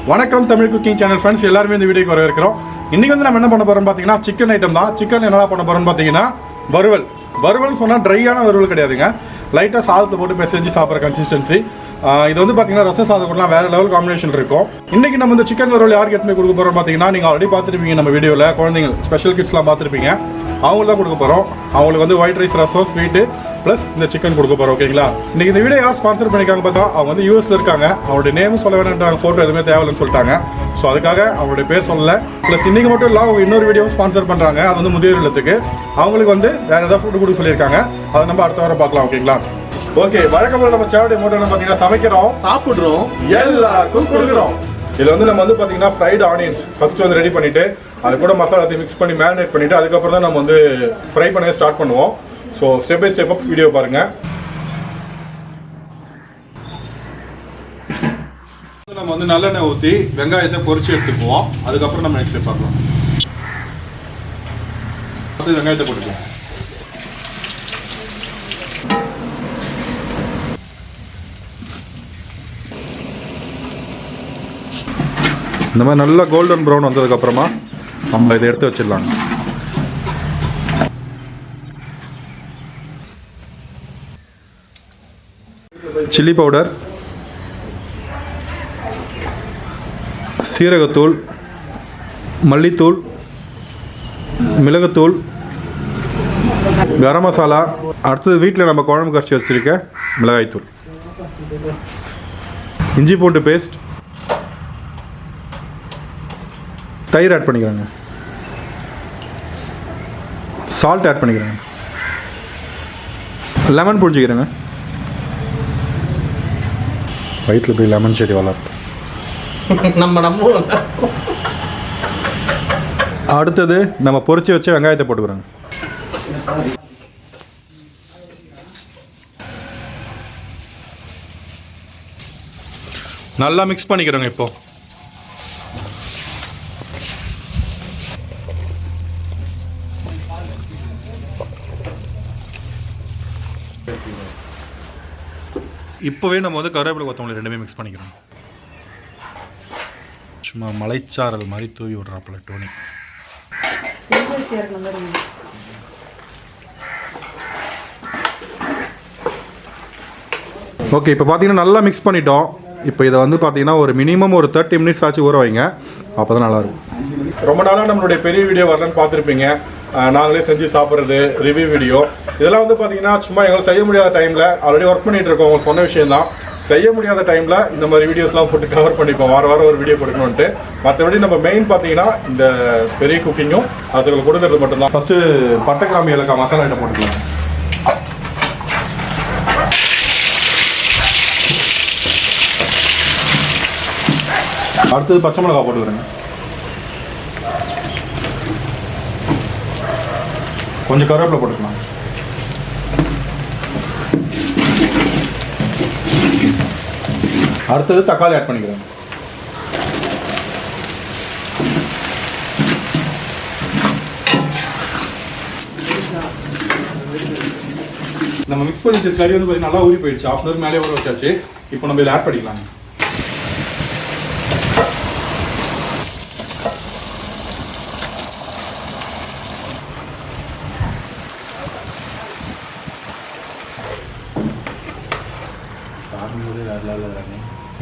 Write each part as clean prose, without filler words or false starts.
வணக்கம் Tamil cooking channel friends, எல்லாருமே இந்த வீடியோக்கு வரவேற்கிறோம். இன்றைக்கி வந்து நம்ம என்ன பண்ண போகிறோம் பார்த்தீங்கன்னா, சிக்கன் ஐட்டம் தான். சிக்கன் என்ன பண்ண போகிறோம்னு பார்த்தீங்கன்னா, வறுவல் சொன்னால் ட்ரையான வறுவல் கிடையாதுங்க. லைட்டாக சாதத்தை போட்டு பிசைஞ்சு சாப்பிட்ற கன்சிஸ்டன்சி. இது வந்து பார்த்தீங்கன்னா ரச சாதம் கூடலாம் வேறு லெவல் காம்பினேஷன் இருக்கும். இன்றைக்கி நம்ம இந்த சிக்கன் வறுவல் யாருக்கு எடுத்து கொடுக்க போகிறோம் பார்த்தீங்கன்னா, நீங்கள் ஆல்ரெடி பார்த்துருப்பீங்க நம்ம வீடியோவில், குழந்தைங்க ஸ்பெஷல் கிட்ஸ்லாம் பார்த்துருப்பீங்க. அவங்களுக்கு தான் கொடுக்க போகிறோம். அவங்களுக்கு வந்து ஒயிட் ரைஸ், ரசம், ஸ்வீட்டு ப்ளஸ் இந்த சிக்கன் கொடுக்க போகிறோம். ஓகேங்களா? இன்றைக்கி இந்த வீடியோ யார் ஸ்பான்சர் பண்ணியிருக்காங்க பார்த்தா, அவங்க வந்து யூஎஸில் இருக்காங்க. அவருடைய நேமும் சொல்ல வேணான்றாங்க, ஃபோட்டோ எதுவுமே தேவையில்லைன்னு சொல்லிட்டாங்க. ஸோ அதுக்காக அவங்களுடைய பேர் சொல்லலை. ப்ளஸ் இன்றைக்கி மட்டும் இல்லை, அவங்க இன்னொரு வீடியோவும் ஸ்பான்சர் பண்ணுறாங்க. அது வந்து முதியோர் இல்லத்துக்கு. அவங்களுக்கு வந்து வேறு ஏதாவது ஃபுட்டு கொடுக்க சொல்லியிருக்காங்க. அதை நம்ம அடுத்த வாரம் பார்க்கலாம். ஓகேங்களா? ஓகே, வழக்கமாக நம்ம சேவடி மோட்டோ பார்த்தீங்கன்னா சமைக்கிறோம், சாப்பிட்றோம், எல்லாருக்கும் கொடுக்குறோம். இதில் வந்து நம்ம வந்து பார்த்தீங்கன்னா ஃப்ரைடு ஆனியன்ஸ் ஃபஸ்ட்டு வந்து ரெடி பண்ணிவிட்டு அது கூட மசாலாத்தையும் மிக்ஸ் பண்ணி மேரினேட் பண்ணிவிட்டு அதுக்கப்புறம் தான் நம்ம வந்து ஃப்ரை பண்ண ஸ்டார்ட் பண்ணுவோம். So step by step video பாருங்கள். நம்ம வந்து நல்லெண்ணெய் ஊற்றி வெங்காயத்தை பொரிச்சு எடுத்துக்குவோம். அதுக்கப்புறம் நம்ம நெக்ஸ்ட் ஸ்டெப் பார்க்கலாம். வெங்காயத்தை போட்டுக்குவோம். இந்த மாதிரி நல்லா கோல்டன் ப்ரௌன் வந்ததுக்கப்புறமா நம்ம இதை எடுத்து வச்சிடலாங்க. சில்லி பவுடர், சீரகத்தூள், மல்லித்தூள், மிளகுத்தூள், கரம் மசாலா, அடுத்தது வீட்டில் நம்ம குழம்பு கரைச்சி வச்சுருக்க மிளகாய்த்தூள், இஞ்சி பூண்டு பேஸ்ட், தயிர் ஆட் பண்ணிக்கிறாங்க, சால்ட் ஆட் பண்ணிக்கிறாங்க, லெமன் புழிஞ்சிக்கிறேங்க. வயிற்றில் போய் லெமன் செடி வளர்ப்போம் நம்ம. அடுத்தது நம்ம பொரிச்சு வச்சு வெங்காயத்தை போட்டுக்கிறோங்க. நல்லா மிக்ஸ் பண்ணிக்கிறோங்க. இப்போ இப்போவே நம்ம வந்து கருவேப்பிலை கொத்தமல்லி ரெண்டுமே மிக்ஸ் பண்ணிக்கிறோம். சும்மா மலைச்சாரல் மாதிரி தூவி விடுறாப்புல டோனி. ஓகே, இப்போ பார்த்தீங்கன்னா நல்லா மிக்ஸ் பண்ணிட்டோம். இப்போ இதை வந்து பார்த்தீங்கன்னா ஒரு மினிமம் ஒரு 30 மினிட்ஸ் ஆச்சு ஊற வைங்க. அப்போ தான் நல்லாயிருக்கும். ரொம்ப நாளாக நம்மளுடைய பெரிய வீடியோ வரலன்னு பார்த்துருப்பீங்க. நாங்களே செஞ்சு சாப்பிட்றது, ரிவ்யூ வீடியோ, இதெல்லாம் வந்து பார்த்தீங்கன்னா சும்மா எங்களுக்கு செய்ய முடியாத டைமில் ஆல்ரெடி ஒர்க் பண்ணிகிட்டு இருக்கோம். உங்களுக்கு சொன்ன விஷயம் தான். செய்ய முடியாத டைமில் இந்த மாதிரி வீடியோஸ்லாம் போட்டு கவர் பண்ணிப்போம். வாரம் ஒரு வீடியோ கொடுக்கணுன்ட்டு. மற்றபடி நம்ம மெயின் பார்த்தீங்கன்னா இந்த பெரிய குக்கிங்கும் அதுக்கு கொடுக்கறது மட்டும்தான். ஃபஸ்ட்டு பட்டை, கிராம்பு, ஏலக்காய் மசாலா ஐட்டம் போட்டுக்கலாம். அடுத்தது பச்சை மிளகாய் போட்டுக்கிறேங்க. கொஞ்சம் கருவேப்பிலை போட்டுக்கலாம். அடுத்தது தக்காளி ஆட் பண்ணிக்கிறேன். நம்ம மிக்ஸ் பண்ணி வச்ச கறி வந்து நல்லா ஊறி போயிடுச்சு. 1/2 hour மேலே ஊற வச்சாச்சு. இப்போ நம்ம இதில் ஆட் பண்ணிக்கலாம்.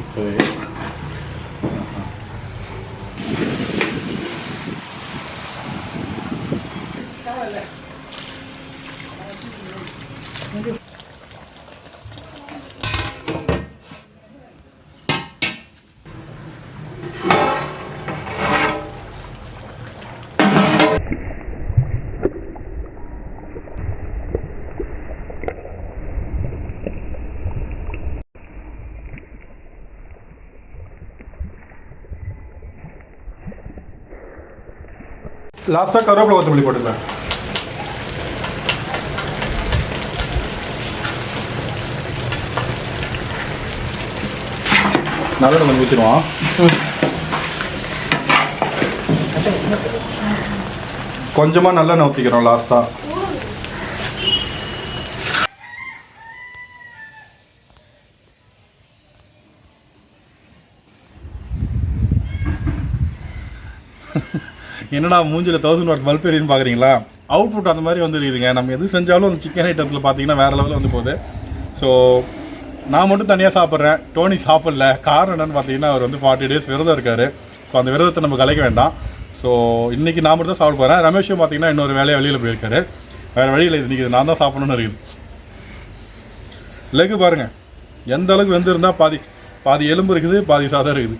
இப்போவே லாஸ்ட்டாக கருவேப்பிலை கொத்தமல்லி போட்டுக்கலாம். நல்லா நம்ம ஊற்றிடுவோம். கொஞ்சமாக நல்லெண்ணெய் ஊற்றிக்கிறோம் லாஸ்ட்டாக. என்னடா மூஞ்சில் 1000 வாட்ஸ் பல்ப் எரியுதுன்னு பார்க்குறீங்களா? அவுட்புட் அந்த மாதிரி வந்து இருக்குதுங்க. நம்ம எது செஞ்சாலும் அந்த சிக்கன் ஐட்டத்தில் பார்த்தீங்கன்னா வேறு லெவலில் வந்து போகுது. ஸோ நான் மட்டும் தனியாக சாப்பிட்றேன், டோனி சாப்பிடல. காரணம் என்னென்னு பார்த்தீங்கன்னா அவர் வந்து 40 days விரதம் இருக்கார். ஸோ அந்த விரதத்தை நம்ம கலைக்க வேண்டாம். ஸோ இன்றைக்கி நான் மட்டும் தான் சாப்பிட போகிறேன். ரமேஷும் பார்த்தீங்கன்னா இன்னொரு வேலையை வெளியில் போயிருக்காரு. வேறு வழியில் இன்றைக்கி நான் தான் சாப்பிடணுன்னு இருக்குது. லெக்கு பாருங்கள் எந்த அளவுக்கு வெந்திருந்தால் பாதி எலும்பு இருக்குது, பாதி சாதம் இருக்குது.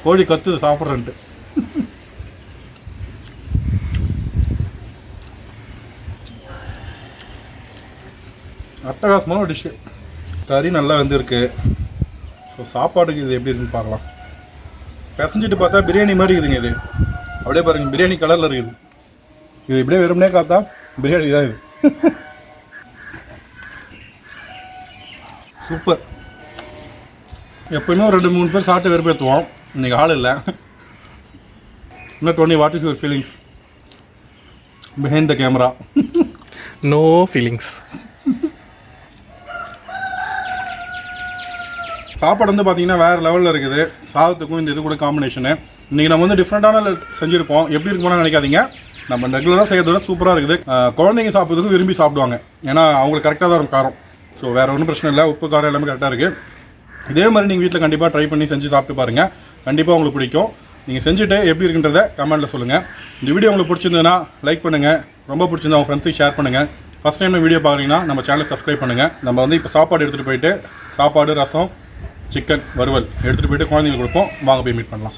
கோழி கத்துது சாப்பிட்றேன்ட்டு. அட்டகாசமான ஒரு டிஷ்ஷு. கறி நல்லா வெந்திருக்கு. ஸோ சாப்பாடுக்கு இது எப்படி இருக்குன்னு பார்க்கலாம். பிசைஞ்சிட்டு பார்த்தா பிரியாணி மாதிரி இருக்குதுங்க. இது அப்படியே பாருங்கள், பிரியாணி கலரில் இருக்குது. இது இப்படியே வெறுமனே காத்தா பிரியாணி தான் இது. சூப்பர். எப்போயுமே ஒரு 2-3 பேர் சாப்பிட்டு வெறுப்பேற்றுவோம். இன்றைக்கி ஆள் இல்லை. இன்னும் Dhoni, what is your feelings behind the camera? No feelings. சாப்பாடு வந்து பார்த்தீங்கன்னா வேறு லெவலில் இருக்குது. சாதத்துக்கும் இந்த இது கூட காம்பினேஷனு. இன்றைக்கி நம்ம வந்து டிஃப்ரெண்ட்டான செஞ்சுருப்போம். எப்படி இருக்குமோன்னு நினைக்காதீங்க. நம்ம ரெகுலராக செய்யறதோட சூப்பராக இருக்குது. குழந்தைங்க சாப்பிட்றதுக்கும் விரும்பி சாப்பிடுவாங்க. ஏன்னா அவங்களுக்கு கரெக்டாக தான் இருக்கும் காரம். ஸோ வேறு ஒன்றும் பிரச்சனை இல்லை. உப்பு காரம் எல்லாமே கரெக்டாக இருக்குது. இதே மாதிரி நீங்கள் வீட்டில் கண்டிப்பாக ட்ரை பண்ணி செஞ்சு சாப்பிட்டு பாருங்கள். கண்டிப்பாக உங்களுக்கு பிடிக்கும். நீங்கள் செஞ்சுட்டு எப்படி இருக்குன்றதை கமெண்ட்டில் சொல்லுங்கள். இந்த வீடியோ உங்களுக்கு பிடிச்சிருந்ததுன்னா லைக் பண்ணுங்கள். ரொம்ப பிடிச்சிருந்தா உங்கள் ஃப்ரெண்ட்ஸுக்கு ஷேர் பண்ணுங்கள். ஃபஸ்ட் டைம் வீடியோ பார்க்குறீங்கன்னா நம்ம சேனலை சப்ஸ்கிரைப் பண்ணுங்கள். நம்ம வந்து இப்போ சாப்பாடு எடுத்துகிட்டு போயிட்டு சாப்பாடு, ரசம், சிக்கன் வறுவல் எடுத்துகிட்டு போயிட்டு குழந்தைங்களுக்கு கொடுப்போம். வாங்க போய் மீட் பண்ணலாம்.